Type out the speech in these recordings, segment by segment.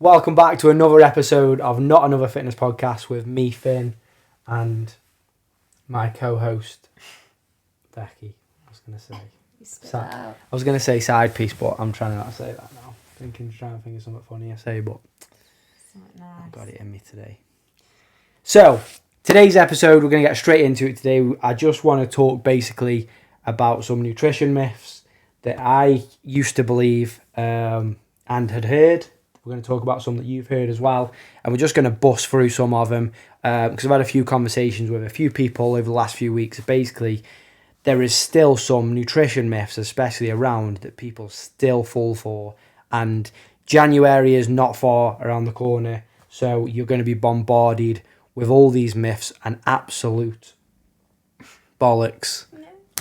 Welcome back to another episode of Not Another Fitness Podcast with me, Finn, and my co-host, Becky. I was going to say side piece, but I'm trying not to say that now. Trying to think of something funny to say, but nice. I've got it in me today. So, today's episode, we're going to get straight into it today. I just want to talk basically about some nutrition myths that I used to believe and had heard. We're going to talk about some that you've heard as well. And we're just going to bust through some of them because I've had a few conversations with a few people over the last few weeks. Basically, there is still some nutrition myths, especially around, that people still fall for. And January is not far around the corner. So you're going to be bombarded with all these myths and absolute bollocks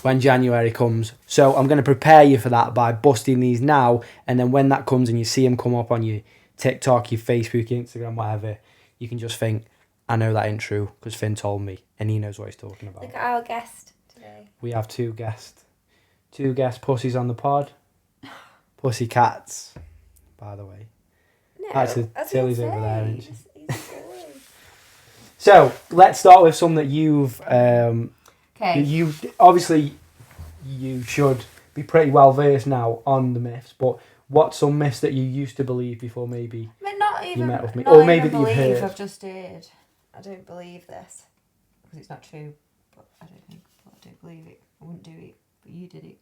when January comes. So I'm going to prepare you for that by busting these now, and then when that comes and you see them come up on your TikTok, your Facebook, your Instagram, whatever, you can just think, I know that ain't true because Finn told me and he knows what he's talking about. Look at our guest today. We have two guest pussies on the pod. Pussy cats, by the way. No, Actually, Tilly's over there, isn't she? He's a boy. So let's start with some that you've Okay. You obviously you should be pretty well versed now on the myths, but what's some myths that you used to believe before maybe I mean, not even, you met with me, not or maybe even that you've believe, heard? I've just heard. I don't believe this because it's not true. But I don't believe it. I wouldn't do it, but you did it.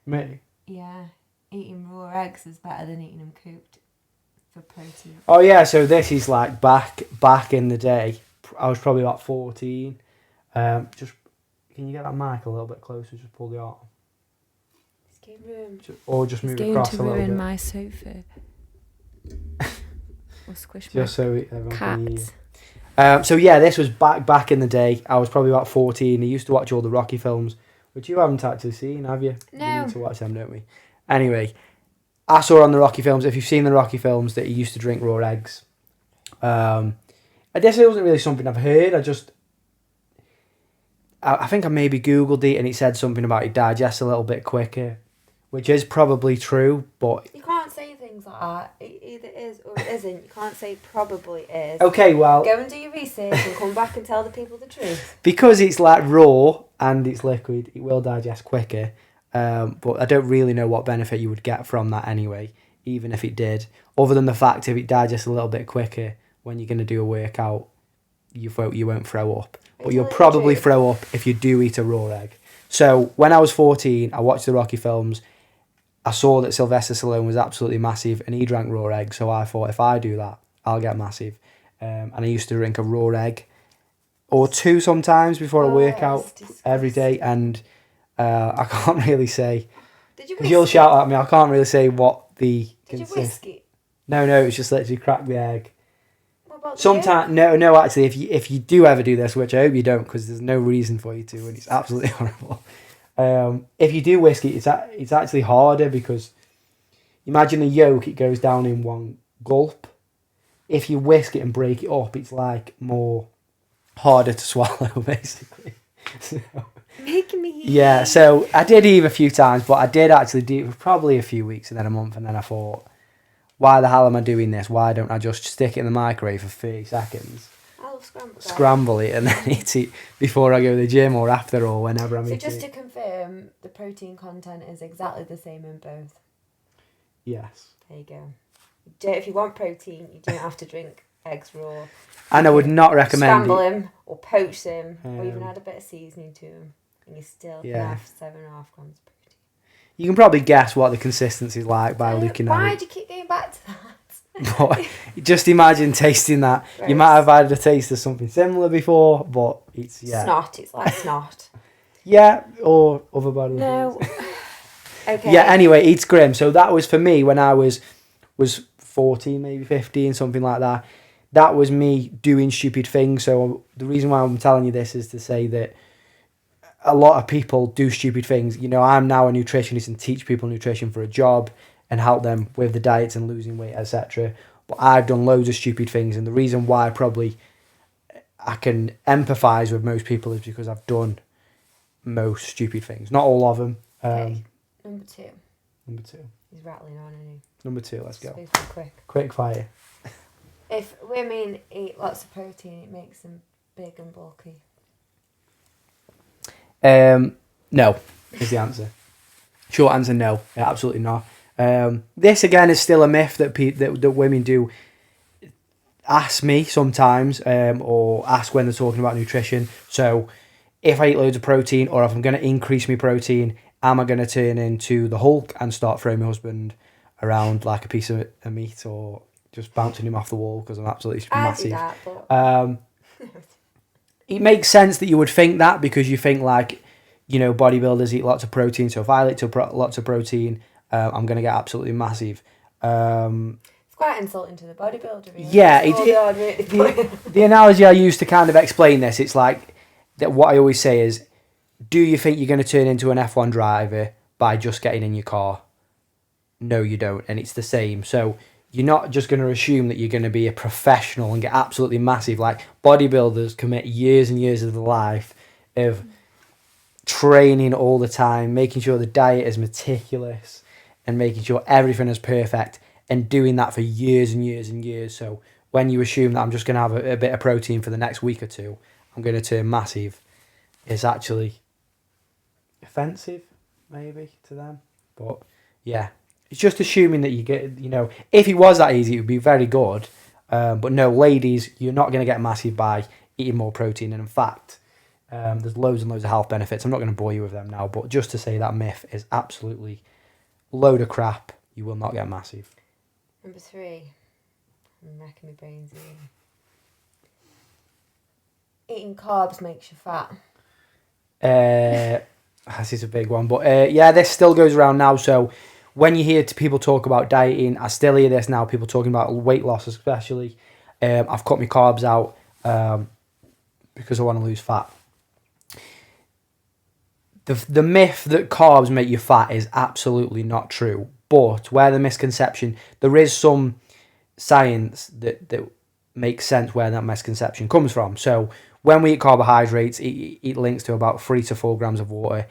Me? Yeah, eating raw eggs is better than eating them cooked for protein. Oh yeah, so this is like back in the day. I was probably about 14. Just can you get that mic a little bit closer? Just pull the arm. It's going to ruin. Or just move It's across going a to little ruin bit. my sofa. Or squish my Just so everyone can hear. cats. So yeah, this was back in the day. I was probably about 14. I used to watch all the Rocky films, which you haven't actually seen, have you? No. We need to watch them, don't we? Anyway, I saw on the Rocky films, if you've seen the Rocky films, that he used to drink raw eggs. I guess it wasn't really something I've heard. I think I maybe Googled it and it said something about it digests a little bit quicker, which is probably true, but... You can't say things like that. It either is or it isn't. You can't say probably is. Okay, well... Go and do your research and come back and tell the people the truth. Because it's like raw and it's liquid, it will digest quicker. But I don't really know what benefit you would get from that anyway, even if it did. Other than the fact if it digests a little bit quicker, when you're going to do a workout, you won't throw up. But you'll probably throw up if you do eat a raw egg. So when I was 14, I watched the Rocky films. I saw that Sylvester Stallone was absolutely massive and he drank raw egg. So I thought, if I do that, I'll get massive. And I used to drink a raw egg or two sometimes before a workout every day. And I can't really say... Did you Because you'll shout at me, I can't really say what the... Did you whisk it? No, it was just literally crack the egg. What about Sometimes, no, actually, if you do ever do this, which I hope you don't, because there's no reason for you to, and it's absolutely horrible. If you do whisk it, it's actually harder because imagine a yolk, it goes down in one gulp. If you whisk it and break it up, it's like more harder to swallow, basically. So, making me heat. yeah, so I did eat a few times, but I did actually do it for probably a few weeks and then a month, and then I thought, why the hell am I doing this? Why don't I just stick it in the microwave for 30 seconds? I love scrambled eggs. Scramble it and then eat it before I go to the gym or after or whenever I'm So eating just to it. confirm, the protein content is exactly the same in both. Yes. There you go. If you want protein, you don't have to drink eggs raw. And I would not recommend Scramble it. them or poach them or even add a bit of seasoning to them and you still can Yeah. have 7.5 grams of protein. You can probably guess what the consistency is like by looking at Why it. do you keep going back to that? But just imagine tasting that. Gross. You might have had a taste of something similar before, but it's, yeah. Snot, it's like snot. Yeah, or other body No. Okay. Yeah, anyway, it's grim. So that was for me when I was 14, maybe 15, something like that. That was me doing stupid things. So the reason why I'm telling you this is to say that a lot of people do stupid things. You know, I'm now a nutritionist and teach people nutrition for a job and help them with the diets and losing weight, etc. But I've done loads of stupid things, and the reason why probably I can empathise with most people is because I've done most stupid things. Not all of them. Okay. Number 2. Number 2. He's rattling on, isn't he? Number 2, let's go. Supposed to be quick. Quick fire. If women eat lots of protein, it makes them big and bulky. No, is the answer. Short answer, no. Yeah, absolutely not. This again is still a myth that that women do ask me sometimes, or ask when they're talking about nutrition. So, if I eat loads of protein, or if I'm going to increase my protein, am I going to turn into the Hulk and start throwing my husband around like a piece of meat, or just bouncing him off the wall because I'm absolutely massive? I do that, but... It makes sense that you would think that, because you think like, you know, bodybuilders eat lots of protein. So if I eat lots of protein, I'm going to get absolutely massive. It's quite insulting to the bodybuilder, really. Yeah, the analogy I use to kind of explain this, it's like that. What I always say is, do you think you're going to turn into an F1 driver by just getting in your car? No, you don't, and it's the same. So you're not just going to assume that you're going to be a professional and get absolutely massive. Like bodybuilders commit years and years of their life of training all the time, making sure the diet is meticulous and making sure everything is perfect, and doing that for years and years and years. So when you assume that I'm just going to have a bit of protein for the next week or two, I'm going to turn massive, it's actually offensive maybe to them. But yeah, it's just assuming that you get, you know, if it was that easy, it would be very good. But no, ladies, you're not going to get massive by eating more protein. And in fact, there's loads and loads of health benefits. I'm not going to bore you with them now, but just to say that myth is absolutely load of crap. You will not get massive. Number 3. I'm wrecking my brains here. Eating carbs makes you fat. This is a big one, but yeah, this still goes around now. So when you hear people talk about dieting, I still hear this now. People talking about weight loss, especially. I've cut my carbs out because I want to lose fat. The myth that carbs make you fat is absolutely not true. But where the misconception, there is some science that makes sense where that misconception comes from. So when we eat carbohydrates, it links to about 3 to 4 grams of water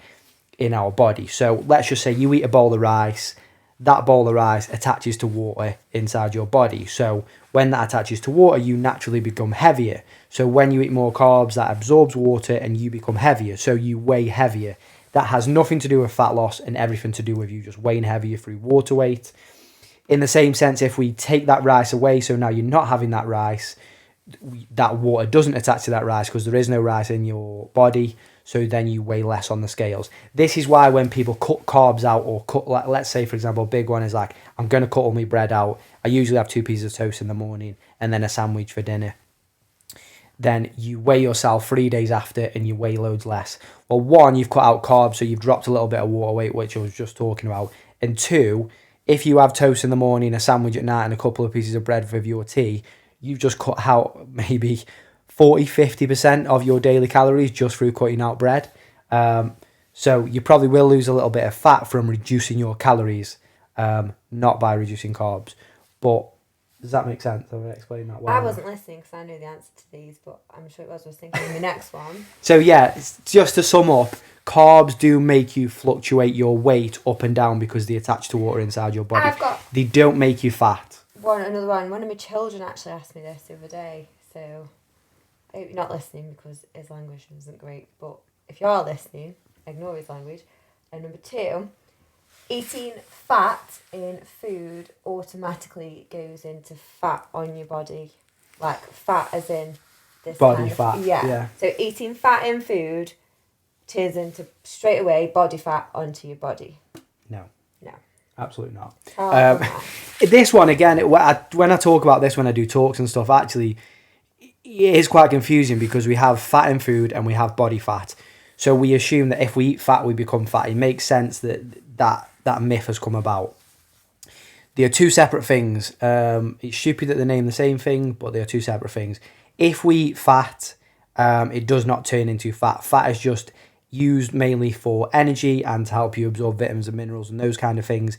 in our body. So let's just say you eat a bowl of rice, that bowl of rice attaches to water inside your body. So when that attaches to water, you naturally become heavier. So when you eat more carbs, that absorbs water and you become heavier. So you weigh heavier. That has nothing to do with fat loss and everything to do with you just weighing heavier through water weight. In the same sense, if we take that rice away, so now you're not having that rice, that water doesn't attach to that rice because there is no rice in your body. So then you weigh less on the scales. This is why when people cut carbs out, or cut, like, let's say, for example, a big one is like, I'm going to cut all my bread out. I usually have 2 pieces of toast in the morning and then a sandwich for dinner. Then you weigh yourself 3 days after and you weigh loads less. Well, 1, you've cut out carbs, so you've dropped a little bit of water weight, which I was just talking about. And 2, if you have toast in the morning, a sandwich at night and a couple of pieces of bread with your tea, you've just cut out maybe 40-50% of your daily calories just through cutting out bread. So you probably will lose a little bit of fat from reducing your calories, not by reducing carbs. But does that make sense? Have I explained that well? I wasn't listening because I knew the answer to these, but I'm sure it was. I was thinking of the next one. So yeah, just to sum up, carbs do make you fluctuate your weight up and down because they attach to water inside your body. They don't make you fat. Another one. One of my children actually asked me this the other day, so I hope you're not listening because his language isn't great. But if you are listening, ignore his language. And number 2, eating fat in food automatically goes into fat on your body. Like fat as in this body kind of, fat. Yeah. So eating fat in food turns into straight away body fat onto your body. No. Absolutely not. This one, again, when I talk about this, when I do talks and stuff, actually, it is quite confusing because we have fat in food and we have body fat. So we assume that if we eat fat, we become fat. It makes sense that myth has come about. They are 2 separate things. It's stupid that they name the same thing, but they are 2 separate things. If we eat fat, it does not turn into fat. Fat is just used mainly for energy and to help you absorb vitamins and minerals and those kind of things.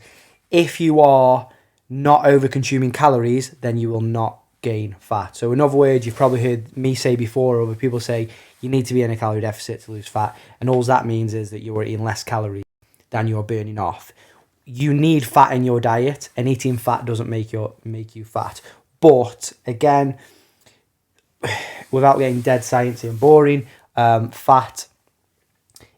If you are not over consuming calories, then you will not gain fat. So in other words, you've probably heard me say before, or other people say, you need to be in a calorie deficit to lose fat. And all that means is that you are eating less calories than you're burning off. you need fat in your diet, and eating fat doesn't make you fat. But again, without getting dead sciencey and boring, fat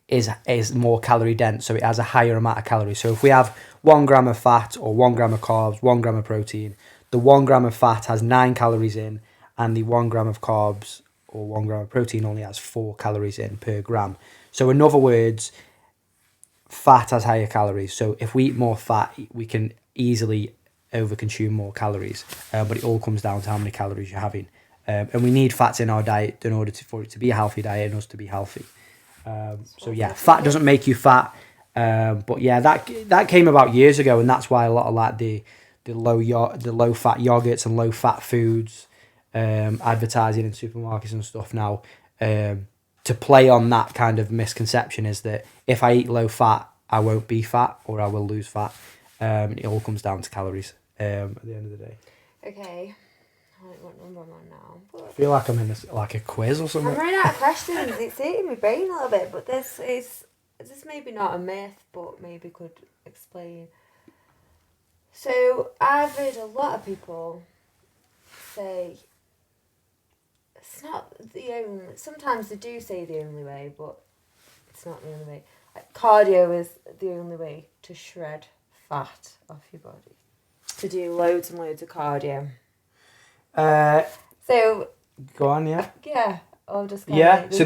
is more calorie dense, so it has a higher amount of calories. So if we have 1 gram of fat or 1 gram of carbs, 1 gram of protein, the 1 gram of fat has 9 calories in, and the 1 gram of carbs or 1 gram of protein only has 4 calories in per gram. So in other words, fat has higher calories. So if we eat more fat, we can easily overconsume more calories. But it all comes down to how many calories you're having. And we need fats in our diet in order for it to be a healthy diet and us to be healthy. So yeah, fat doesn't make you fat. But yeah, that came about years ago, and that's why a lot of like the low fat yogurts and low fat foods advertising in supermarkets and stuff now, to play on that kind of misconception, is that if I eat low fat, I won't be fat or I will lose fat. It all comes down to calories at the end of the day. Okay. I don't know what number I'm on now. I feel like I'm in a quiz or something. I'm running out of questions. It's eating my brain a little bit, but this maybe not a myth, but maybe could explain. So I've heard a lot of people say it's not the only. Sometimes they do say the only way, but it's not the only way. Like, cardio is the only way to shred fat off your body. To do loads and loads of cardio. So go on, yeah. Yeah, I'll just yeah. So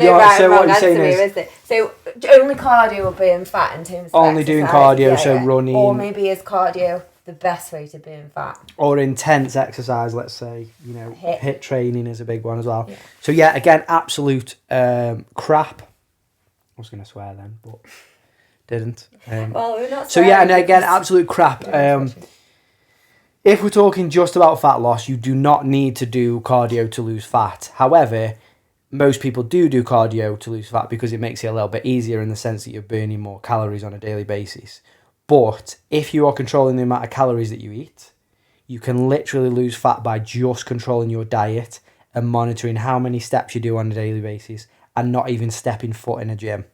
what you're saying is it? So only cardio will burn fat in terms of only exercise. Doing cardio, so running, or maybe is cardio the best way to burn fat, or intense exercise. Let's say HIIT training is a big one as well. Yeah. So yeah, again, absolute crap. I was gonna swear then, but didn't. Well, we're not. So yeah, and again, absolute crap. If we're talking just about fat loss, you do not need to do cardio to lose fat. However, most people do cardio to lose fat because it makes it a little bit easier in the sense that you're burning more calories on a daily basis. But if you are controlling the amount of calories that you eat, you can literally lose fat by just controlling your diet and monitoring how many steps you do on a daily basis and not even stepping foot in a gym.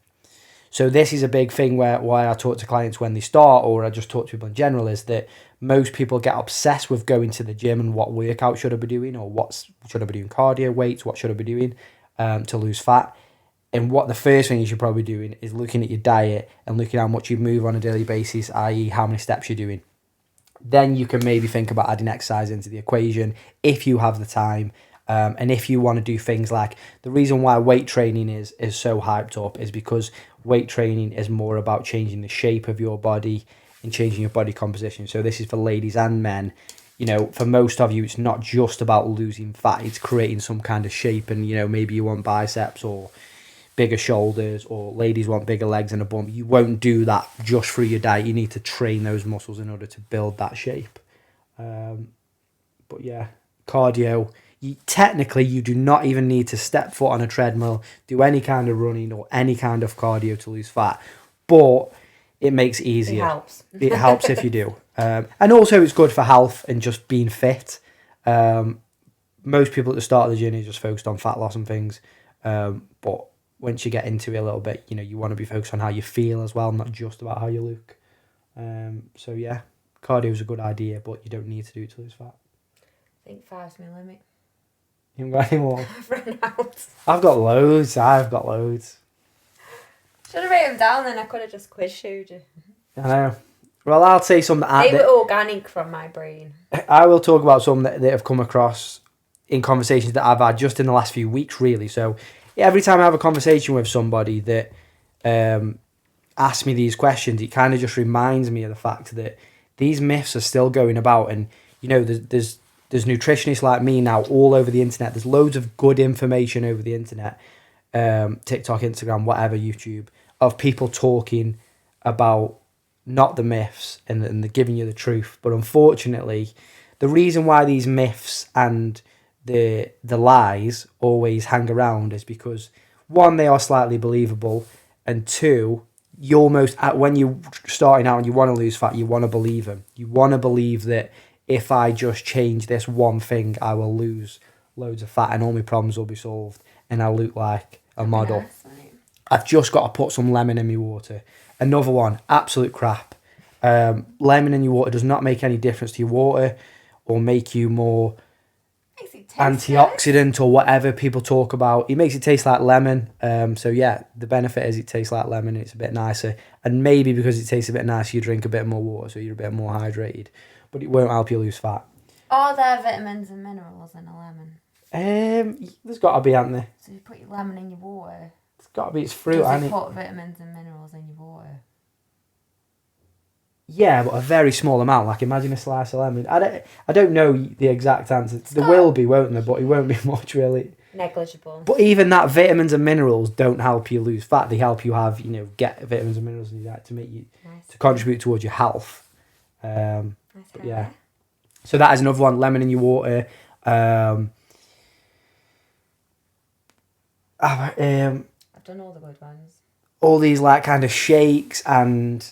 So this is a big thing why I talk to clients when they start, or I just talk to people in general, is that most people get obsessed with going to the gym and what workout should I be doing, or should I be doing cardio, weights, what should I be doing to lose fat. And what the first thing you should probably be doing is looking at your diet and looking at how much you move on a daily basis, i.e. how many steps you're doing. Then you can maybe think about adding exercise into the equation if you have the time. And if you want to do things like, the reason why weight training is so hyped up is because weight training is more about changing the shape of your body and changing your body composition. So this is for ladies and men. For most of you, it's not just about losing fat, it's creating some kind of shape. And, maybe you want biceps or bigger shoulders, or ladies want bigger legs and a bump. You won't do that just through your diet. You need to train those muscles in order to build that shape. But yeah, cardio. Technically, you do not even need to step foot on a treadmill, do any kind of running or any kind of cardio to lose fat. But it makes it easier. It helps. It helps if you do. And also it's good for health and just being fit. Most people at the start of the journey are just focused on fat loss and things. But once you get into it a little bit, you want to be focused on how you feel as well, not just about how you look. So yeah, cardio is a good idea, but you don't need to do it to lose fat. I think 5's my limit. You haven't got any more? I've run out. I've got loads. Should have written them down, then I could have just quiz showed you. I know. Well, I'll say some they were organic from my brain. I will talk about some that have come across in conversations that I've had just in the last few weeks, really. So every time I have a conversation with somebody that asks me these questions, it kind of just reminds me of the fact that these myths are still going about. And, there's nutritionists like me now all over the internet. There's loads of good information over the internet, TikTok, Instagram, whatever, YouTube, of people talking about not the myths and they're giving you the truth. But unfortunately, the reason why these myths and the lies always hang around is because, one, they are slightly believable, and two, you almost, when you're starting out and you want to lose fat, you want to believe them. You want to believe that if I just change this one thing, I will lose loads of fat and all my problems will be solved and I'll look like a model. Nice, right? I've just got to put some lemon in my water. Another one, absolute crap. Lemon in your water does not make any difference to your water or make you more Makes it taste antioxidant or whatever people talk about. It makes it taste like lemon. So yeah, the benefit is it tastes like lemon and it's a bit nicer. And maybe because it tastes a bit nicer, you drink a bit more water, so you're a bit more hydrated. But it won't help you lose fat. Are there vitamins and minerals in a lemon? There's got to be, hasn't there? So you put your lemon in your water. It's got to be. It's fruit, Does hasn't it it? put vitamins and minerals in your water? Yeah, but a very small amount. Like imagine a slice of lemon. I don't know the exact answer. There will be, won't there? But it won't be much really. Negligible. But even that, vitamins and minerals don't help you lose fat. They help you have, get vitamins and minerals in your diet to make you to contribute towards your health. But yeah. So that is another one. Lemon in your water. I've done all the good ones. All these like kind of shakes and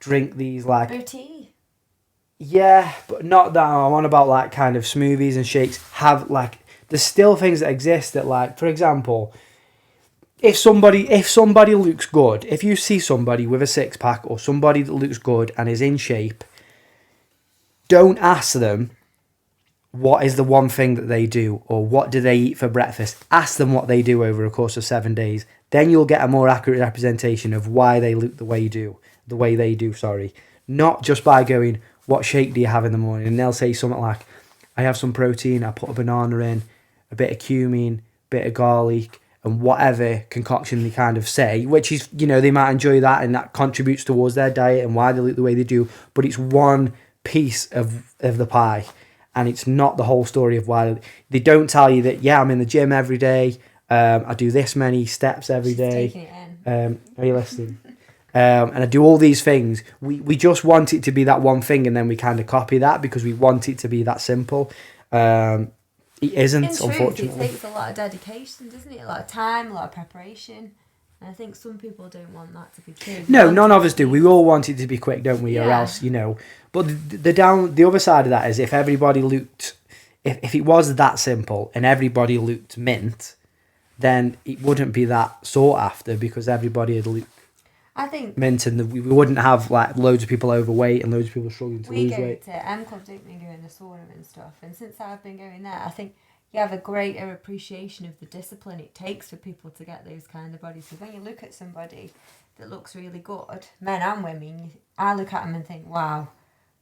drink these like Booty. Yeah, but not that. I'm on about like kind of smoothies and shakes. Have like there's still things that exist that like, for example, if somebody looks good, if you see somebody with a six pack or somebody that looks good and is in shape, don't ask them what is the one thing that they do or what do they eat for breakfast. Ask them what they do over a course of 7 days. Then you'll get a more accurate representation of why they look the way they do. Not just by going, what shake do you have in the morning? And they'll say something like, I have some protein, I put a banana in, a bit of cumin, bit of garlic, and whatever concoction they kind of say, which is, they might enjoy that and that contributes towards their diet and why they look the way they do, but it's one piece of the pie. And it's not the whole story of why they don't tell you that, I'm in the gym every day. I do this many steps every day. Taking it in. Are you listening? And I do all these things. We just want it to be that one thing, and then we kind of copy that because we want it to be that simple. It isn't, In truth, unfortunately. it takes a lot of dedication, doesn't it? A lot of time, a lot of preparation. And I think some people don't want that to be true. No, none of us do. We all want it to be quick, don't we? Or Yeah. else, But the other side of that is if everybody looked, if it was that simple and everybody looked mint, then it wouldn't be that sought after because everybody had looked I think mint and we wouldn't have like loads of people overweight and loads of people struggling to we lose go weight. to M Club, don't we, go in the sauna and stuff. And since I've been going there, I think you have a greater appreciation of the discipline it takes for people to get those kind of bodies. So when you look at somebody that looks really good, men and women, I look at them and think, wow,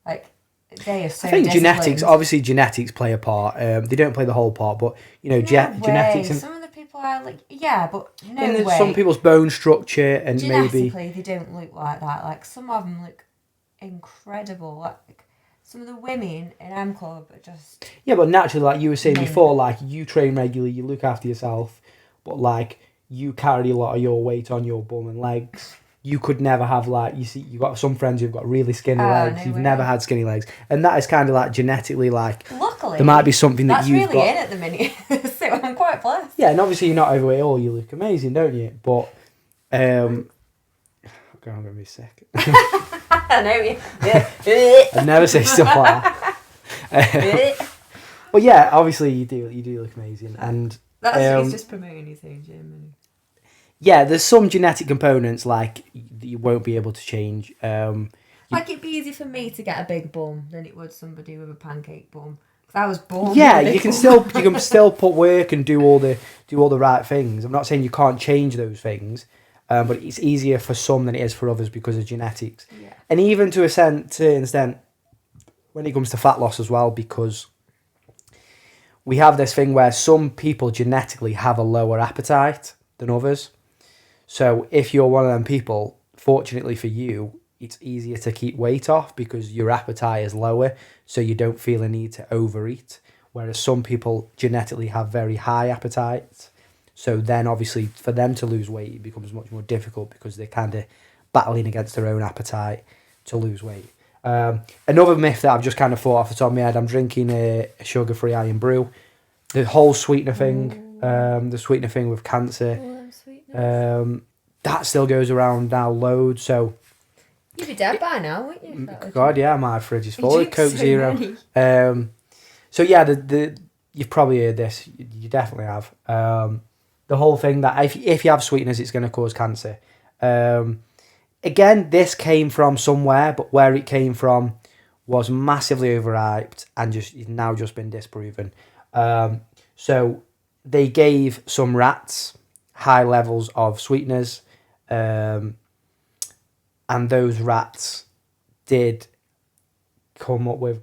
like they are so I think disciplined. obviously genetics play a part. They don't play the whole part, but genetics and Some of the people are like, yeah, but no in way. some people's bone structure and Genetically, maybe they don't look like that. Like some of them look incredible. Like some of the women in M Club are just but naturally, like you were saying Men. before, like you train regularly, you look after yourself, but like you carry a lot of your weight on your bum and legs. You could never have like you've got some friends who've got really skinny legs. no You've way. never had skinny legs, and that is kind of like genetically like luckily there might be something that that's you've really got. in at the minute. So I'm quite blessed. Yeah, and obviously you're not overweight at all. You look amazing, don't you? But I'm gonna be sick. I know you. I'd never say stuff like that. But yeah, obviously you do look amazing, and That's he's just promoting his own gym. yeah, there's some genetic components like that you won't be able to change. Like it'd be easier for me to get a big bum than it would somebody with a pancake bum. Because I was born. Yeah, with a big you can bum. still put work and do all the right things. I'm not saying you can't change those things, but it's easier for some than it is for others because of genetics. Yeah. And even to a certain extent, when it comes to fat loss as well, because we have this thing where some people genetically have a lower appetite than others. So if you're one of them people, fortunately for you, it's easier to keep weight off because your appetite is lower, so you don't feel a need to overeat. Whereas some people genetically have very high appetites. So then obviously for them to lose weight, it becomes much more difficult because they're kind of battling against their own appetite to lose weight. Another myth that I've just kind of thought off the top of my head, I'm drinking a sugar-free iron brew. The whole sweetener thing, the sweetener thing with cancer, that still goes around now loads. So, You'd be dead by now, wouldn't you? That was- God, yeah, my fridge is full of drink Coke so Zero. many. So yeah, the you've probably heard this. You definitely have. The whole thing that if you have sweeteners, it's going to cause cancer. again, this came from somewhere, but where it came from was massively overhyped and it's now just been disproven. So they gave some rats high levels of sweeteners, and those rats did come up with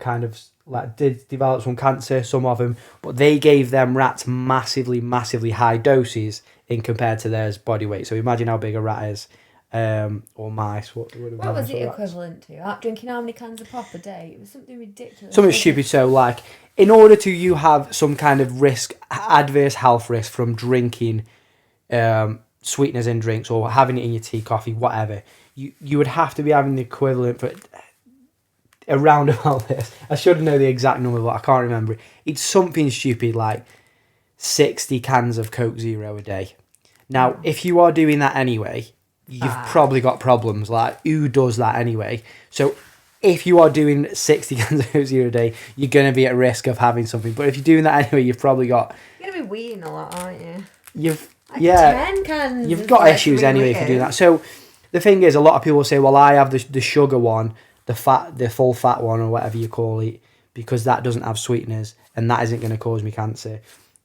did develop some cancer, some of them, but they gave them rats massively high doses in compared to their body weight. So imagine how big a rat is, or mice. What was it equivalent to? Like drinking how many cans of pop a day? It was something ridiculous. Something stupid. So like, in order to you have some kind of adverse health risk from drinking sweeteners in drinks or having it in your tea, coffee, whatever, you would have to be having the equivalent for around about this. I should know the exact number, but I can't remember it. It's something stupid like 60 cans of Coke Zero a day. Now, if you are doing that anyway, you've probably got problems. Like, who does that anyway? So if you are doing 60 cans of Coke Zero a day, you're going to be at risk of having something. But if you're doing that anyway, you've probably got... You're going to be weeing a lot, aren't you? You've... Like yeah. 10 cans. You've got issues anyway if you're doing that. So the thing is, a lot of people say, well, I have the sugar one, the full fat one, or whatever you call it, because that doesn't have sweeteners and that isn't going to cause me cancer.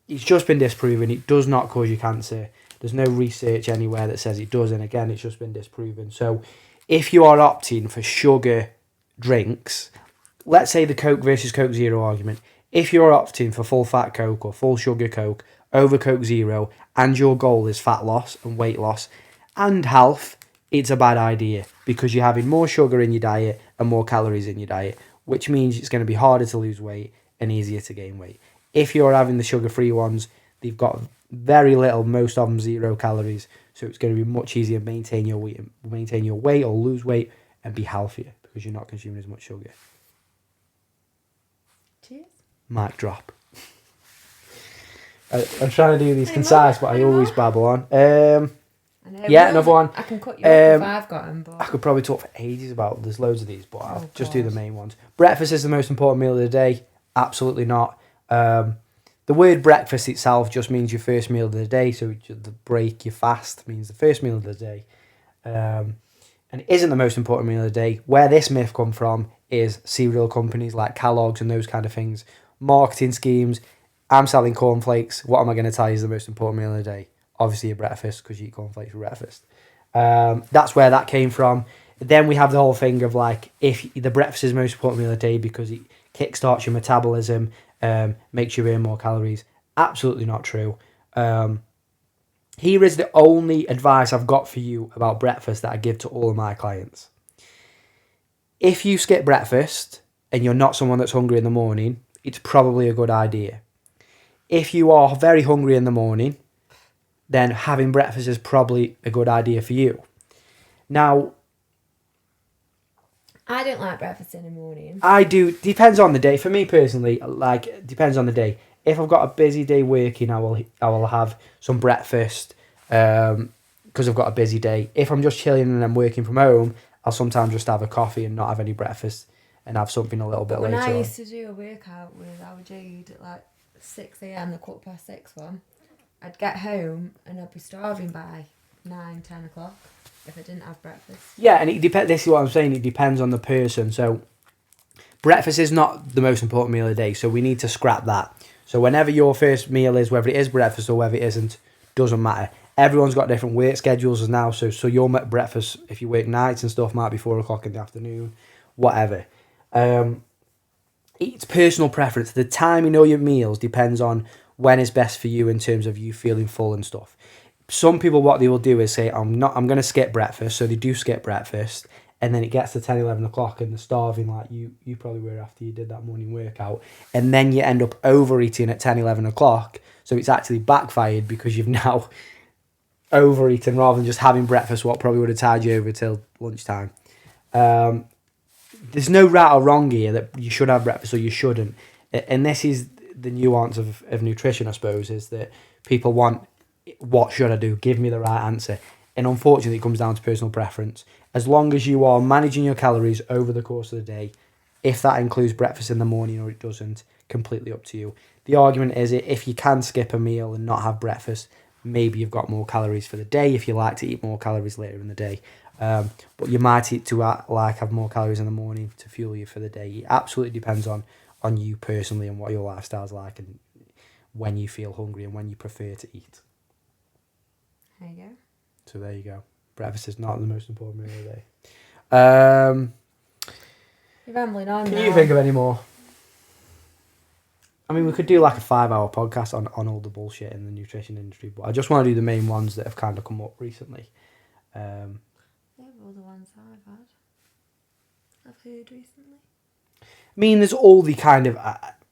It's just been disproven. It does not cause you cancer. There's no research anywhere that says it does, and again, it's just been disproven. So if you are opting for sugar drinks, let's say the Coke versus Coke Zero argument, if you're opting for full fat Coke or full sugar Coke over Coke Zero and your goal is fat loss and weight loss and health, it's a bad idea because you're having more sugar in your diet and more calories in your diet, which means it's going to be harder to lose weight and easier to gain weight. If you're having the sugar-free ones, they've got very little, most of them 0 calories, so it's going to be much easier to maintain your weight or lose weight and be healthier because you're not consuming as much sugar. Cheers. Mic drop. I'm trying to do these concise, but I always babble on. Yeah, another one. I can cut you off if I've got them. But... I could probably talk for ages about. There's loads of these, but I'll just do the main ones. Breakfast is the most important meal of the day. Absolutely not. The word breakfast itself just means your first meal of the day. So the break, your fast means the first meal of the day. And it isn't the most important meal of the day. Where this myth come from is cereal companies like Kellogg's and those kind of things. Marketing schemes. I'm selling cornflakes. What am I going to tell you is the most important meal of the day? Obviously your breakfast, because you eat cornflakes for breakfast. That's where that came from. Then we have the whole thing of like, if the breakfast is the most important meal of the day because it kickstarts your metabolism, makes you burn more calories. Absolutely not true. Here is the only advice I've got for you about breakfast that I give to all of my clients. If you skip breakfast and you're not someone that's hungry in the morning, it's probably a good idea. If you are very hungry in the morning, then having breakfast is probably a good idea for you. Now, I don't like breakfast in the morning. I do. Depends on the day. For me personally, like, depends on the day. If I've got a busy day working, I will have some breakfast because I've got a busy day. If I'm just chilling and I'm working from home, I'll sometimes just have a coffee and not have any breakfast and have something a little bit later. When I used to do a workout with our Jade at like 6 a.m, the 6:15 one, I'd get home and I'd be starving by 9-10 o'clock if I didn't have breakfast. Yeah, and it depends. This is what I'm saying. It depends on the person. So breakfast is not the most important meal of the day. So we need to scrap that. So whenever your first meal is, whether it is breakfast or whether it isn't, doesn't matter. Everyone's got different work schedules now. So your breakfast, if you work nights and stuff, might be 4 o'clock in the afternoon, whatever. It's personal preference. The timing of your meals depends on when is best for you in terms of you feeling full and stuff. Some people, what they will do is say, I'm going to skip breakfast. So they do skip breakfast. And then it gets to 10, 11 o'clock and they're starving like you probably were after you did that morning workout. And then you end up overeating at 10, 11 o'clock. So it's actually backfired because you've now overeaten rather than just having breakfast, what probably would have tied you over till lunchtime. There's no right or wrong here that you should have breakfast or you shouldn't. And this is the nuance of nutrition, I suppose, is that people want, what should I do? Give me the right answer. And unfortunately, it comes down to personal preference. As long as you are managing your calories over the course of the day, if that includes breakfast in the morning or it doesn't, completely up to you. The argument is if you can skip a meal and not have breakfast, maybe you've got more calories for the day if you like to eat more calories later in the day. But you might eat to have more calories in the morning to fuel you for the day. It absolutely depends on you personally and what your lifestyle's like and when you feel hungry and when you prefer to eat. There you go. So there you go. Breakfast is not the most important meal of the day. You're rambling on Can now. you think of any more? I mean, we could do like a 5-hour podcast on all the bullshit in the nutrition industry, but I just want to do the main ones that have kind of come up recently. They're all the ones I've heard recently. I mean, there's all the kind of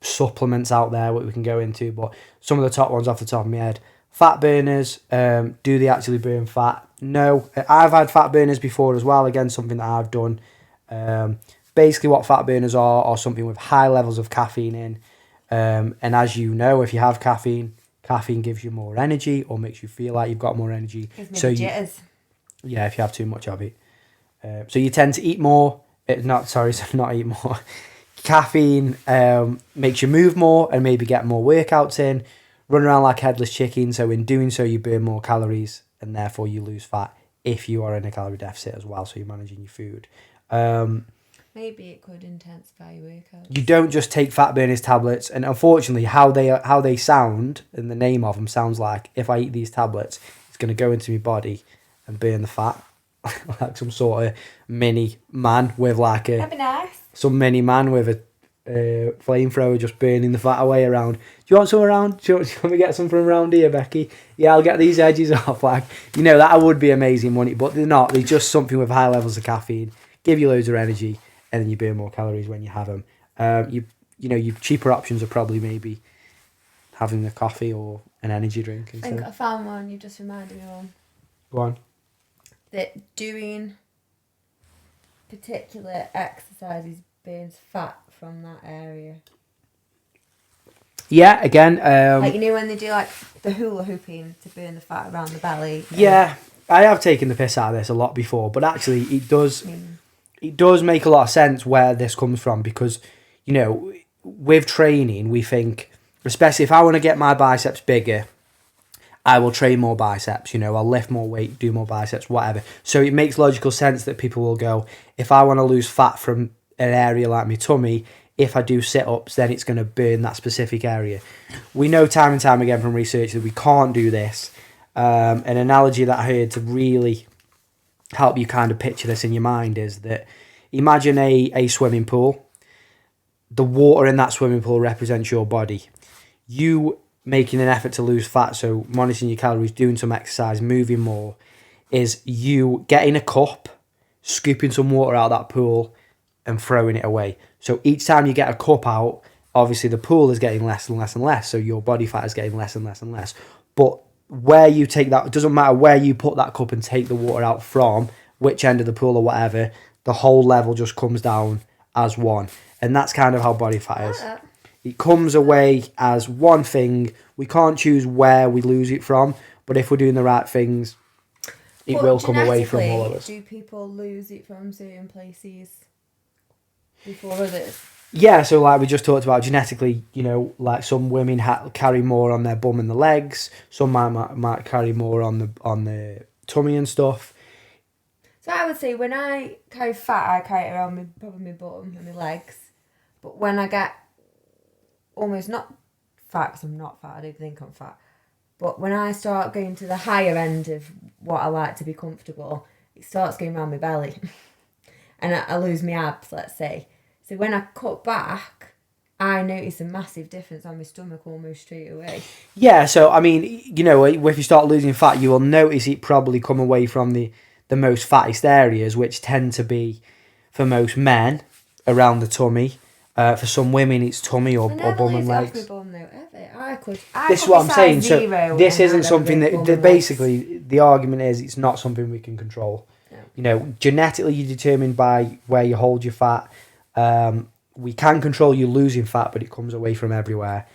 supplements out there that we can go into, but some of the top ones off the top of my head. Fat burners, do they actually burn fat? No. I've had fat burners before as well. Again, something that I've done. Basically, what fat burners are something with high levels of caffeine in. And as you know, if you have caffeine gives you more energy or makes you feel like you've got more energy. Gives me the jitters. Yeah, if you have too much of it. So you tend to eat more. Not eat more. Caffeine makes you move more and maybe get more workouts in. Run around like headless chicken. So in doing so, you burn more calories and therefore you lose fat if you are in a calorie deficit as well. So you're managing your food. Maybe it could intensify your workouts. You don't just take fat burners tablets, and unfortunately, how they sound and the name of them sounds like if I eat these tablets, it's going to go into my body and burn the fat, like some sort of mini man with like That'd be nice. some mini man with a flamethrower just burning the fat away around. Do you want some around? Do you want me to get some from around here, Becky? Yeah, I'll get these edges off. Like, that would be amazing, wouldn't it? But they're not. They're just something with high levels of caffeine, give you loads of energy, and then you burn more calories when you have them. Your cheaper options are probably maybe having a coffee or an energy drink. I think I found one you just reminded me of. Go on. That doing particular exercises burns fat from that area. Yeah, again. Like, when they do like the hula hooping to burn the fat around the belly. Yeah, I have taken the piss out of this a lot before, but actually it does... It does make a lot of sense where this comes from because, with training, we think, especially if I want to get my biceps bigger, I will train more biceps, I'll lift more weight, do more biceps, whatever. So it makes logical sense that people will go, if I want to lose fat from an area like my tummy, if I do sit-ups, then it's going to burn that specific area. We know time and time again from research that we can't do this. An analogy that I heard to really help you kind of picture this in your mind is that imagine a swimming pool. The water in that swimming pool represents your body. You making an effort to lose fat, so monitoring your calories, doing some exercise, moving more, is you getting a cup, scooping some water out of that pool and throwing it away. So each time you get a cup out, obviously the pool is getting less and less and less, so your body fat is getting less and less and less. But where you take that, it doesn't matter where you put that cup and take the water out from, which end of the pool or whatever, the whole level just comes down as one. And that's kind of how body fat is. It comes away as one thing. We can't choose where we lose it from, but if we're doing the right things, it will come away from all of us. Do people lose it from certain places before others? Yeah, so like we just talked about genetically, like some women carry more on their bum and the legs. Some might carry more on the tummy and stuff. So I would say when I carry fat, I carry it around probably my bum and my legs. But when I get almost not fat, because I'm not fat, I don't think I'm fat. But when I start going to the higher end of what I like to be comfortable, it starts going around my belly. And I lose my abs, let's say. So when I cut back, I notice a massive difference on my stomach almost straight away. Yeah, so I mean, if you start losing fat, you will notice it probably come away from the most fattest areas, which tend to be, for most men, around the tummy. For some women, it's tummy or bum and legs. This is what I'm saying. So this isn't something that basically the argument is it's not something we can control. No. Genetically, you're determined by where you hold your fat. We can control you losing fat, but it comes away from everywhere.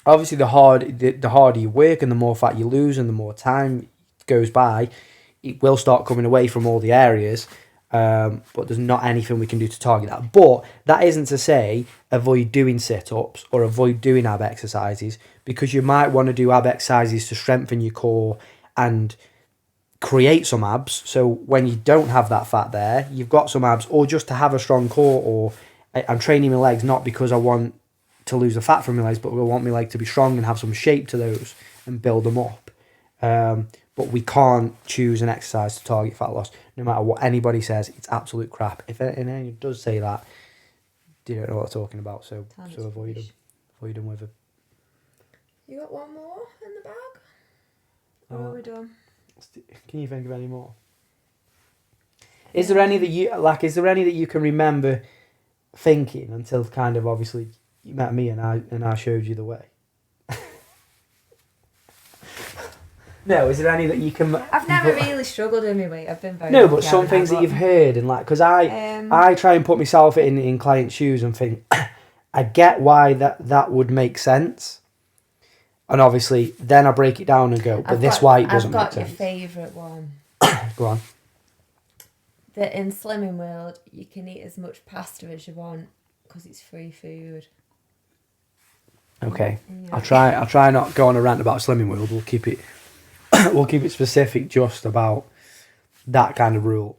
Obviously, the harder you work and the more fat you lose and the more time goes by, it will start coming away from all the areas. But there's not anything we can do to target that. But that isn't to say avoid doing sit-ups or avoid doing ab exercises, because you might want to do ab exercises to strengthen your core and create some abs. So when you don't have that fat there, you've got some abs, or just to have a strong core, or I'm training my legs not because I want to lose the fat from my legs, but I want my leg to be strong and have some shape to those and build them up. But we can't choose an exercise to target fat loss. No matter what anybody says, it's absolute crap. If anyone does say that, they don't know what they're talking about. So avoid them. Avoid them with it. You got one more in the bag? Or are we done? Can you think of any more? Is there any that you can remember thinking until kind of obviously you met me and I showed you the way? No, is there any that you can? I've never really struggled with my weight. I've been very no, but some things that you've heard and like, because I try and put myself in clients' shoes and think, I get why that would make sense, and obviously then I break it down and go, but this why it doesn't make sense. I've got your favourite one. Go on. That in Slimming World you can eat as much pasta as you want because it's free food. Okay, yeah. I'll try not go on a rant about Slimming World. We'll keep it specific just about that kind of rule.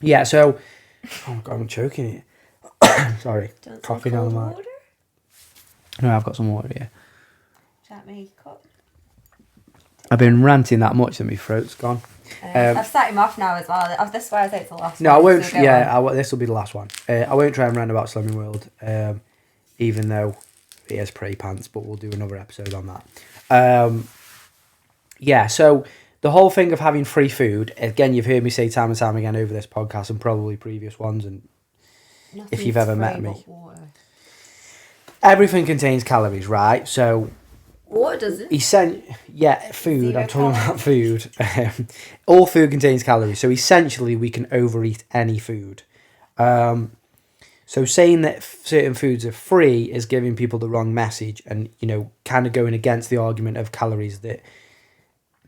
Yeah, so oh my god, I'm choking here. Sorry, coughing down the mic. Water? No, I've got some water here. Is that me cup? I've been ranting that much that my throat's gone. I've set him off now as well. This is why I say it's the last one. No, I won't. Yeah, this will be the last one. I won't try and rant about Slimming World, even though it has prey pants, but we'll do another episode on that. Yeah, so the whole thing of having free food, again, you've heard me say time and time again over this podcast and probably previous ones, and if you've ever met me. Everything contains calories, right? So water doesn't. Food. I'm talking about food. All food contains calories, so essentially we can overeat any food. So saying that certain foods are free is giving people the wrong message, and kind of going against the argument of calories that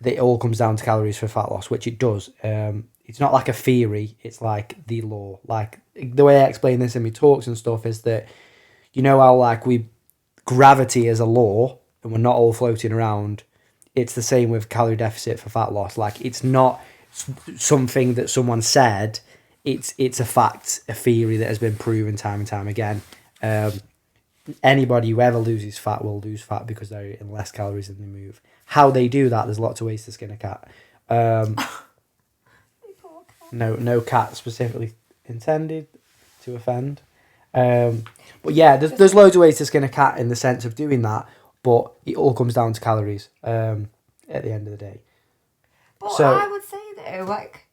it all comes down to calories for fat loss, which it does. It's not like a theory; it's like the law. Like the way I explain this in my talks and stuff is that how like gravity is a law and we're not all floating around. It's the same with calorie deficit for fat loss. Like it's not something that someone said. It's a fact, a theory that has been proven time and time again. Anybody who ever loses fat will lose fat because they're eating less calories than they move. How they do that, there's lots of ways to skin a cat. No cat specifically intended to offend. But yeah, there's loads of ways to skin a cat in the sense of doing that, but it all comes down to calories at the end of the day. But so, I would say though, like,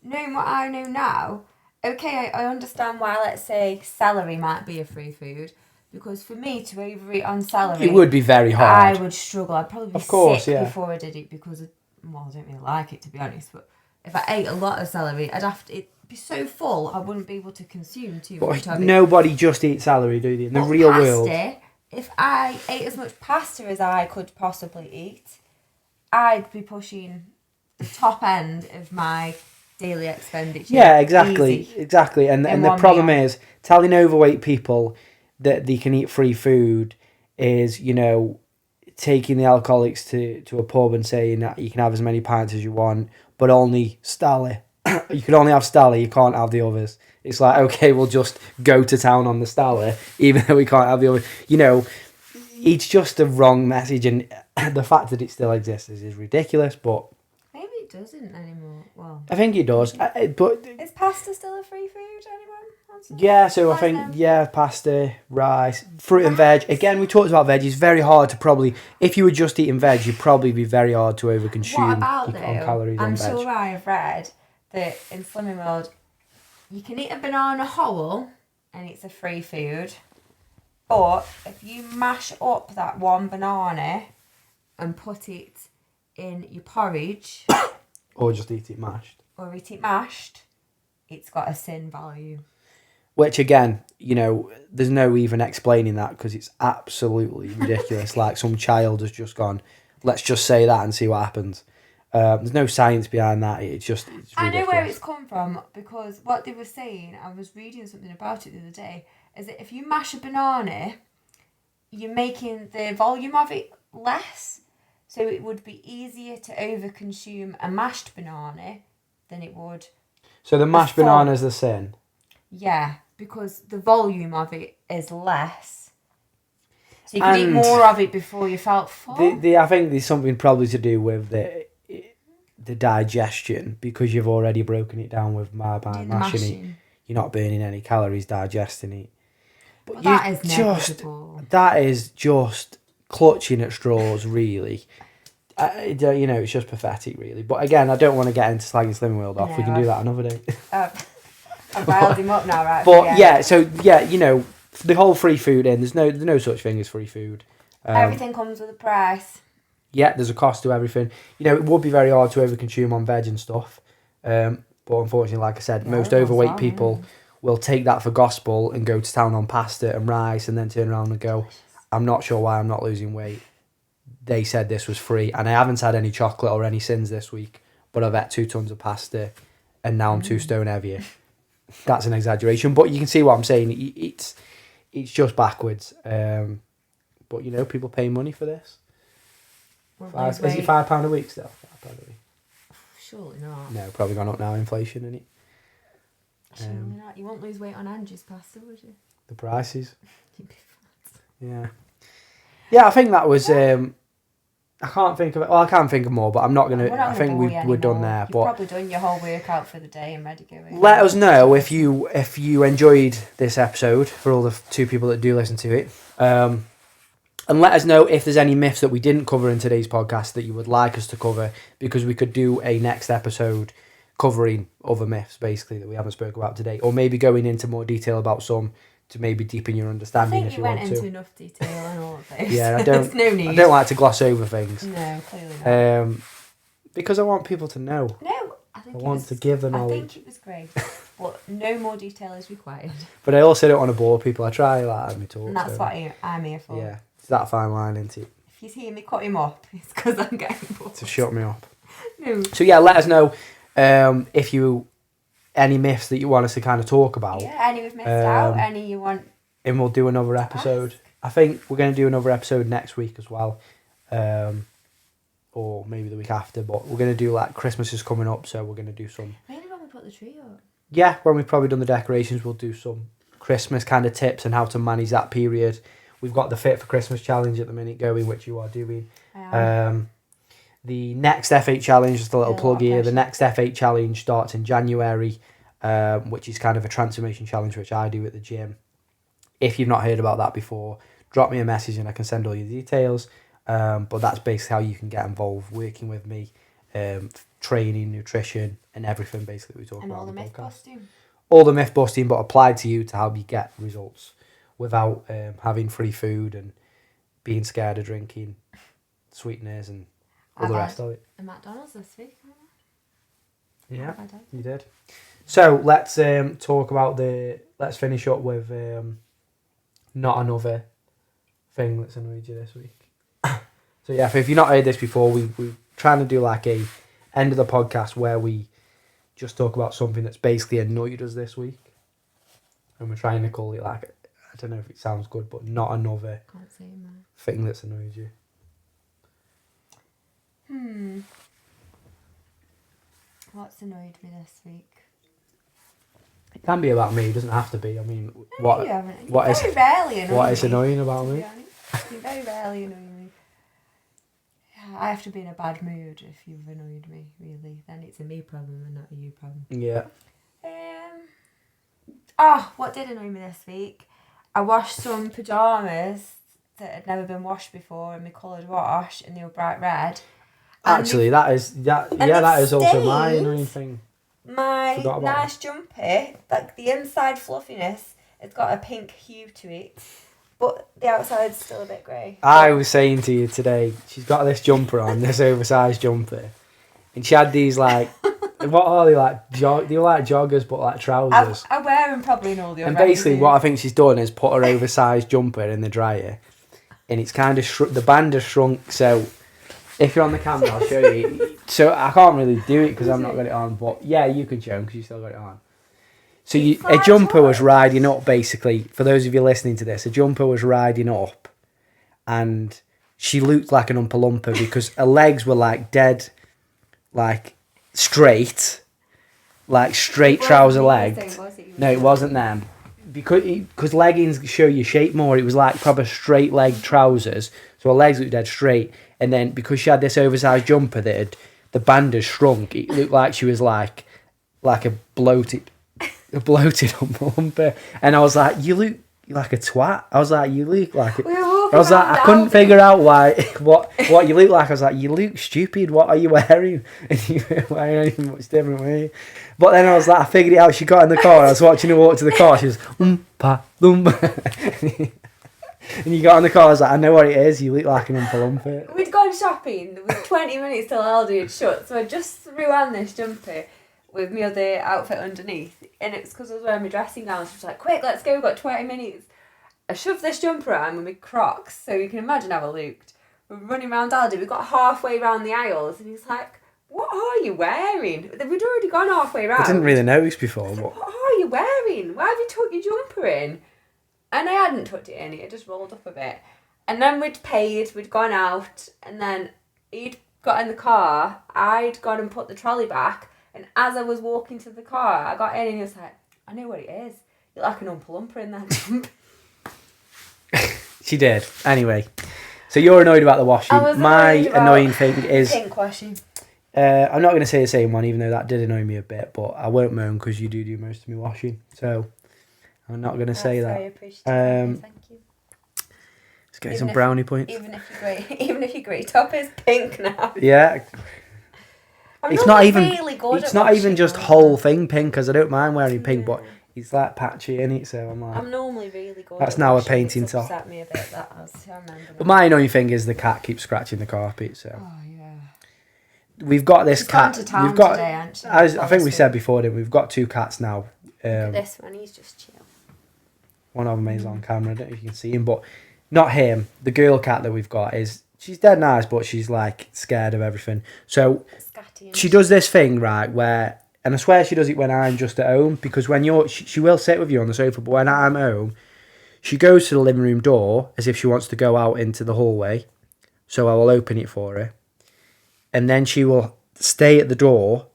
knowing what I know now, okay, I understand why, let's say, celery might be a free food, because for me to overeat on celery, it would be very hard. I would struggle. I'd probably be sick before I did it because, I don't really like it, to be honest, but if I ate a lot of celery, it'd be so full I wouldn't be able to consume too much of it. Nobody just eats celery, do they? In the real world. If I ate as much pasta as I could possibly eat, I'd be pushing the top end of my daily expenditure. Yeah, exactly. And the problem is, telling overweight people that they can eat free food is, taking the alcoholics to a pub and saying that you can have as many pints as you want, but only Stally. You can only have Stally, you can't have the others. It's like, okay, we'll just go to town on the Stally, even though we can't have the others. It's just a wrong message, and the fact that it still exists is ridiculous, but maybe it doesn't anymore. Well, I think it does. But is pasta still a free food, anyone? Yeah, so I think, pasta, rice, fruit and veg. Again, we talked about veg. It's very hard to probably, if you were just eating veg, you'd probably be very hard to overconsume what about, though, calories on veg. I'm sure I've read that in Slimming World, you can eat a banana whole and it's a free food. But if you mash up that one banana and put it in your porridge, or just eat it mashed, it's got a sin value. Which again, there's no even explaining that because it's absolutely ridiculous. Like some child has just gone, let's just say that and see what happens. There's no science behind that. It's ridiculous. I know where it's come from because what they were saying, I was reading something about it the other day, is that if you mash a banana, you're making the volume of it less. So it would be easier to overconsume a mashed banana than it would. So the mashed full- banana's the sin. Yeah, because the volume of it is less. So you could eat And more of it before you felt full. I think there's something probably to do with the digestion, because you've already broken it down with by Doing the mashing it. mashing. You're not burning any calories digesting it. But Well, that is just negligible. that is just clutching at straws, really. You know, it's just pathetic, really. But again, I don't want to get into slagging Slimming World off. No, We can do that another day. I've riled him up now, right? But yeah, you know, the whole free food in. There's no such thing as free food. Everything comes with a price. Yeah, there's a cost to everything. You know, it would be very hard to overconsume on veg and stuff. But unfortunately, like I said, most overweight people will take that for gospel and go to town on pasta and rice and then turn around and go, I'm not sure why I'm not losing weight. They said this was free, and I haven't had any chocolate or any sins this week, but I've had 2 tons of pasta and now I'm 2 stone heavier. That's an exaggeration, but you can see what I'm saying. It's just backwards. But, you know, people pay money for this. Is it £5 a week still? £5 a week. Surely not. No, probably gone up now, inflation, isn't it? Surely not. You won't lose weight on Angie's pasta, would you? The prices. You'd be fat. Yeah. Yeah, I think that was... I can't think of it. Well, I can think of more, but I'm not going to... I think we're done there. You've But probably done your whole workout for the day and ready to go in. let us know if you enjoyed this episode, for all the 2 people that do listen to it. And let us know if there's any myths that we didn't cover in today's podcast that you would like us to cover, because we could do a next episode covering other myths, basically, that we haven't spoke about today, or maybe going into more detail about some to maybe deepen your I understanding think if you you went want into to. enough detail and all of those. Yeah, There's no need. I don't like to gloss over things. No, clearly not. Because I want people to know. No, I think I want to give the I knowledge. think it was great, but no more detail is required. But I also don't want to bore people. I try like having me talk. And that's so, what I'm here for. Yeah, it's that fine line, isn't it? If you hear me cut him up, it's because I'm getting bored. To shut me up. No. So yeah, let us know if you any myths that you want us to kind of talk about. Yeah, any we've missed out, any you want. And we'll do another episode. Ask. I think we're going to do another episode next week as well. Or maybe the week after. But we're going to do, like, Christmas is coming up, so we're going to do some... Maybe when we put the tree up. Yeah, when we've probably done the decorations, we'll do some Christmas kind of tips and how to manage that period. We've got the Fit for Christmas challenge at the minute going, which you are doing. The next F8 challenge, just a little plug here, the next F8 challenge starts in January, which is kind of a transformation challenge, which I do at the gym. If you've not heard about that before, drop me a message and I can send all your details. But that's basically how you can get involved, working with me, training, nutrition, and everything basically we talk And about all the on myth podcast. busting. All the myth busting, but applied to you to help you get results without having free food and being scared of drinking sweeteners and all the rest of it. A McDonald's this week, haven't Yeah, I did. you did. So let's talk about let's finish up with not another thing that's annoyed you this week. So yeah, if you've not heard this before, we're trying to do like a end of the podcast where we just talk about something that's basically annoyed us this week. And we're trying to call it like, I don't know if it sounds good, but not another Can't say man. thing that's annoyed you. What's annoyed me this week? It can be about me, it doesn't have to be. I mean, You haven't. what You is- very rarely annoy what is me, annoying about to be me? honest. You very rarely annoy me. Yeah, I have to be in a bad mood if you've annoyed me, really. Then it's a me problem and not a you problem. Yeah. What did annoy me this week? I washed some pyjamas that had never been washed before in my coloured wash, and they were bright red. And Actually, that is also my annoying thing. my Forgot about nice jumper, like the inside fluffiness, it's got a pink hue to it, but the outside's still a bit grey. I was saying to you today, she's got this jumper on, this oversized jumper, and she had these like, what are they like? They were like joggers, but like trousers. I wear them probably in all the And other basically, magazines. what I think she's done is put her oversized jumper in the dryer, and it's kind of the band has shrunk. So, if you're on the camera, I'll show you. So I can't really do it because I've not got it on, but yeah, you can show them because you still got it on. So a jumper was riding up, basically. For those of you listening to this, a jumper was riding up, and she looked like an Oompa Loompa because her legs were like dead, like straight trouser legged. No, it wasn't them. Because leggings show your shape more, it was like proper straight leg trousers. So her legs looked dead straight. And then because she had this oversized jumper the band had shrunk, it looked like she was like a bloated Oompa Loompa. And I was like, you look like a twat. I was like, you look like it. I was like, I couldn't figure out what you look like. I was like, you look stupid. What are you wearing? And you weren't wearing anything much different, were you? But then I was like, I figured it out. She got in the car. I was watching her walk to the car. She was Oompa Loompa. And you got in the car. I was like, I know what it is. You look like an Oompa Loompa. We'd gone shopping. There was 20 minutes till Aldi had shut, so I just threw on this jumper with my other outfit underneath, and it's because I was wearing my dressing gown. So I was like, quick, let's go. We've got 20 minutes. I shoved this jumper on with my Crocs, so you can imagine how I looked. We're running around Aldi. We got halfway around the aisles, and he's like, what are you wearing? We'd already gone halfway round. I didn't really notice before. What are you wearing? Why have you tucked your jumper in? And I hadn't tucked it in. It just rolled up a bit. And then we'd paid. We'd gone out. And then he'd got in the car. I'd gone and put the trolley back. And as I was walking to the car, I got in and he was like, I know what it is. You're like an Oompa Loompa in that jumper. She did. Anyway. So you're annoyed about the washing. My annoying thing is... pink washing. I'm not going to say the same one, even though that did annoy me a bit, but I won't moan because you do most of my washing. So I'm not going to say that. Very appreciative. Thank you. Let's get some brownie points. Even if your grey top is pink now. Yeah. It's not even just whole thing pink, because I don't mind wearing pink, but it's like patchy in it, so I'm like... I'm normally really good. That's now a painting top. Upset me a bit, that has, I remember. But my annoying thing is the cat keeps scratching the carpet, so... Oh, yeah. We've got this cat. We've got today, I think we said before, didn't we? We've got 2 cats now. Look at this one, he's just chill. One of them is on camera, I don't know if you can see him, but not him. The girl cat that we've got she's dead nice, but she's like scared of everything. So she does this thing, right, where, and I swear she does it when I'm just at home, because when she will sit with you on the sofa, but when I'm home, she goes to the living room door as if she wants to go out into the hallway. So I will open it for her. And then she will stay at the door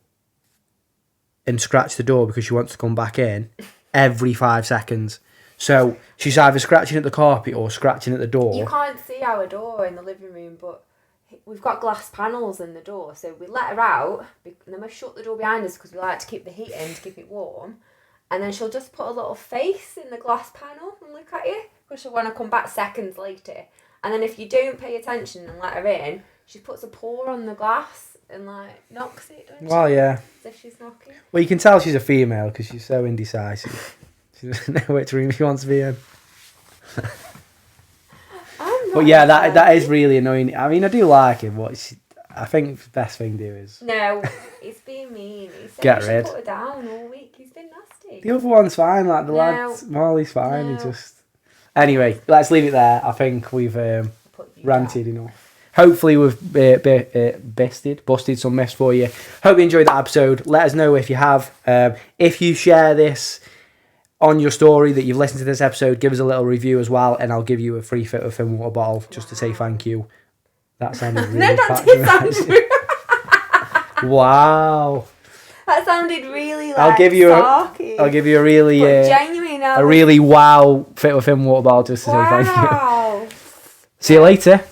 and scratch the door because she wants to come back in every 5 seconds. So she's either scratching at the carpet or scratching at the door. You can't see our door in the living room, but we've got glass panels in the door. So we let her out, and then we shut the door behind us because we like to keep the heat in to keep it warm. And then she'll just put a little face in the glass panel and look at you because she'll want to come back seconds later. And then if you don't pay attention and let her in, she puts a paw on the glass and like knocks it, don't she? Well, yeah. As if she's knocking. Well, you can tell she's a female because she's so indecisive. She doesn't know which room she wants to be in. But yeah, that is really annoying. I mean, I do like it, but I think the best thing to do is... No, he's being mean. He said get rid. Put her down all week. He's been nasty. The other one's fine, like the lad, Marley's fine. He just... Anyway, let's leave it there. I think we've ranted enough. Hopefully we've busted some myths for you. Hope you enjoyed that episode. Let us know if you have. If you share this on your story that you've listened to this episode, give us a little review as well, and I'll give you a free Fit with Film water bottle just to say thank you. That sounded really No, that did sound Wow. That sounded really I'll give you a really genuine, a really wow Fit with Film water bottle just to say thank you. See you later.